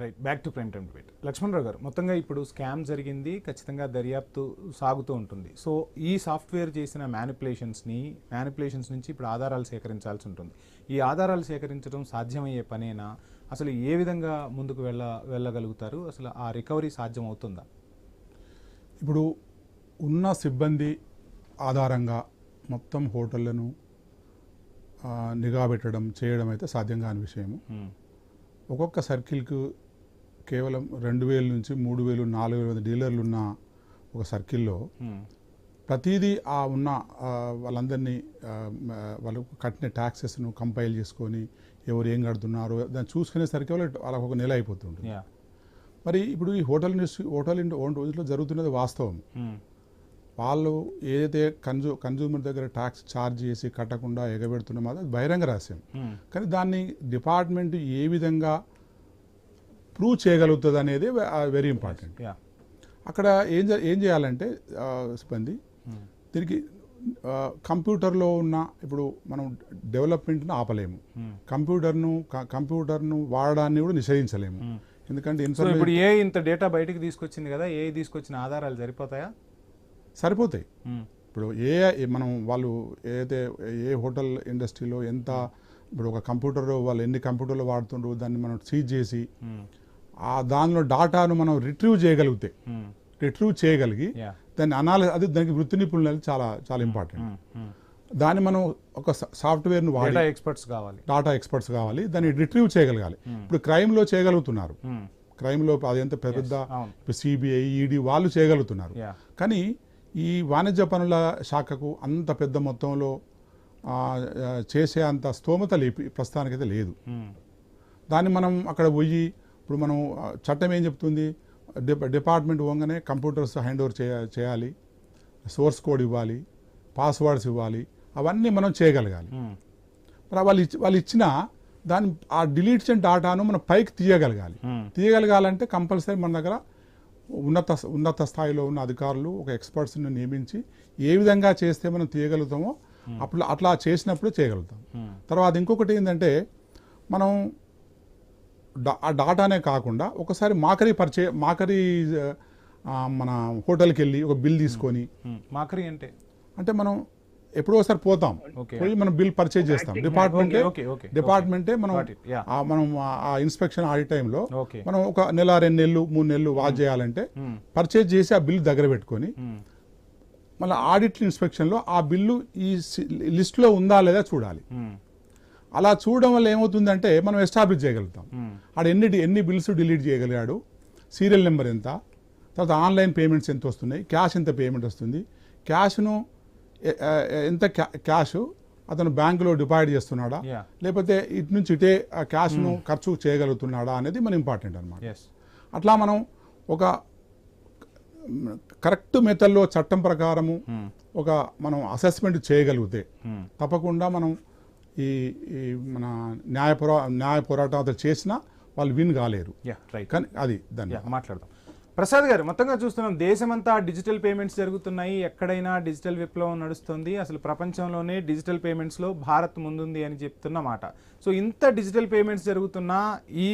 Right. Back to prime time debate. Lakshmanarao గారు, మొత్తంగా ఇప్పుడు స్కామ్ జరిగింది, ఖచ్చితంగా దర్యాప్తు సాగుతూ ఉంటుంది. సో ఈ సాఫ్ట్వేర్ చేసిన మ్యానిపులేషన్స్ నుంచి ఇప్పుడు ఆధారాలు సేకరించాల్సి ఉంటుంది. ఈ ఆధారాలు సేకరించడం సాధ్యమయ్యే పనేనా? అసలు ఏ విధంగా ముందుకు వెళ్ళగలుగుతారు? అసలు ఆ రికవరీ సాధ్యం అవుతుందా? ఇప్పుడు ఉన్న సిబ్బంది ఆధారంగా మొత్తం హోటళ్లను నిఘా పెట్టడం చేయడం అయితే సాధ్యం కాని విషయము. ఒక్కొక్క సర్కిల్కు కేవలం 2000 నుంచి 3000 4000 డీలర్లు ఉన్న ఒక సర్కిల్లో ప్రతిదీ ఉన్న వాళ్ళందరినీ వాళ్ళు కట్టిన ట్యాక్సెస్ను కంపైల్ చేసుకొని ఎవరు ఏం కడుతున్నారో దాన్ని చూసుకునేసరికి వాళ్ళకి ఒక నెల అయిపోతుంది. మరి ఇప్పుడు ఈ హోటల్ రోజుల్లో జరుగుతున్నది వాస్తవం. వాళ్ళు ఏదైతే కన్జ్యూమర్ దగ్గర ట్యాక్స్ ఛార్జ్ చేసి కట్టకుండా ఎగబెడుతున్నామో అది బహిరంగ రహస్యం. కానీ దాన్ని డిపార్ట్మెంట్ ఏ విధంగా ప్రూవ్ చేయగలుగుతుంది అనేది వెరీ ఇంపార్టెంట్. అక్కడ ఏం చేయాలంటే సిబ్బంది దీనికి కంప్యూటర్లో ఉన్న ఇప్పుడు మనం డెవలప్మెంట్ను ఆపలేము, కంప్యూటర్ను వాడడాన్ని కూడా నిషేధించలేము. ఎందుకంటే ఇప్పుడు ఇంత డేటా బయటకు తీసుకొచ్చింది కదా, తీసుకొచ్చిన ఆధారాలు సరిపోతాయి. ఇప్పుడు మనం వాళ్ళు ఏదైతే ఏ హోటల్ ఇండస్ట్రీలో ఎంత ఇప్పుడు ఒక కంప్యూటర్ వాళ్ళు ఎన్ని కంప్యూటర్లు వాడుతుండ్రో దాన్ని మనం సీజ్ చేసి దానిలో డాటాను మనం రిట్రీవ్ చేయగలిగి దాన్ని అది దానికి వృత్తి నిపుణులు చాలా చాలా ఇంపార్టెంట్. దాన్ని మనం ఒక సాఫ్ట్వేర్ను వాడి డాటా ఎక్స్పర్ట్స్ కావాలి, దాన్ని రిట్రీవ్ చేయగలగాలి. ఇప్పుడు క్రైమ్లో చేయగలుగుతున్నారు, క్రైమ్లో అది ఎంత పెద్ద సిబిఐ ఈడీ వాళ్ళు చేయగలుగుతున్నారు. కానీ ఈ వాణిజ్య పనుల శాఖకు అంత పెద్ద మొత్తంలో చేసే అంత స్తోమత ప్రస్తుతానికైతే లేదు. దాన్ని మనం అక్కడ పోయి ఇప్పుడు మనం చట్టం ఏం చెప్తుంది, డిపార్ట్మెంట్ పోగానే కంప్యూటర్స్ హ్యాండ్ ఓవర్ చేయాలి, సోర్స్ కోడ్ ఇవ్వాలి, పాస్వర్డ్స్ ఇవ్వాలి, అవన్నీ మనం చేయగలగాలి. మరి వాళ్ళు ఇచ్చిన దాన్ని ఆ డిలీట్ చేసిన డాటాను మనం పైకి తీయగలగాలంటే కంపల్సరీ మన దగ్గర ఉన్నత స్థాయిలో ఉన్న అధికారులు ఒక ఎక్స్పర్ట్స్ని నియమించి ఏ విధంగా చేస్తే మనం తీయగలుగుతామో అప్పుడు అట్లా చేసినప్పుడు చేయగలుగుతాం. తర్వాత ఇంకొకటి ఏంటంటే మనం ఆ డాటానే కాకుండా ఒకసారి మాకరీ మన హోటల్కి వెళ్ళి ఒక బిల్ తీసుకొని, మాకరీ అంటే మనం ఎప్పుడో ఒకసారి పోయి మనం బిల్ పర్చేజ్ చేస్తాం. డిపార్ట్మెంటే మనం ఆ ఇన్స్పెక్షన్ ఆడిట్ టైంలో మనం ఒక నెల 2 నెలలు 3 నెలలు వాచ్ చేయాలంటే పర్చేజ్ చేసి ఆ బిల్ దగ్గర పెట్టుకొని మళ్ళీ ఆడిట్ ఇన్స్పెక్షన్లో ఆ బిల్లు ఈ లిస్ట్లో ఉందా లేదా చూడాలి. అలా చూడడం వల్ల ఏమవుతుందంటే మనం ఎస్టాబ్లిష్ చేయగలుగుతాం ఆడ ఎన్ని బిల్స్ డిలీట్ చేయగలిగాడు, సీరియల్ నెంబర్ ఎంత, తర్వాత ఆన్లైన్ పేమెంట్స్ ఎంత వస్తున్నాయి, క్యాష్ ఎంత పేమెంట్ వస్తుంది, క్యాష్ను ఎంత క్యాష్ అతను బ్యాంకులో డిపాజిట్ చేస్తున్నాడా లేకపోతే ఇటు నుంచి ఇటే ఆ క్యాష్ను ఖర్చు చేయగలుగుతున్నాడా అనేది మన ఇంపార్టెంట్ అనమాట. అట్లా మనం ఒక కరెక్ట్ మెథడ్లో చట్టం ప్రకారము మనం అసెస్మెంట్ చేయగలిగితే తప్పకుండా మనం ఈ మన న్యాయ పోరాటం చేసినా వాళ్ళు విన్ కాలేరు. కానీ అది దాన్ని మాట్లాడదాం. ప్రసాద్ గారు, మొత్తంగా చూస్తున్నాం దేశమంతా డిజిటల్ పేమెంట్స్ జరుగుతున్నాయి, ఎక్కడైనా డిజిటల్ విప్లవం నడుస్తుంది. అసలు ప్రపంచంలోనే డిజిటల్ పేమెంట్స్లో భారత్ ముందుంది అని చెప్తున్న మాట. సో ఇంత డిజిటల్ పేమెంట్స్ జరుగుతున్నా ఈ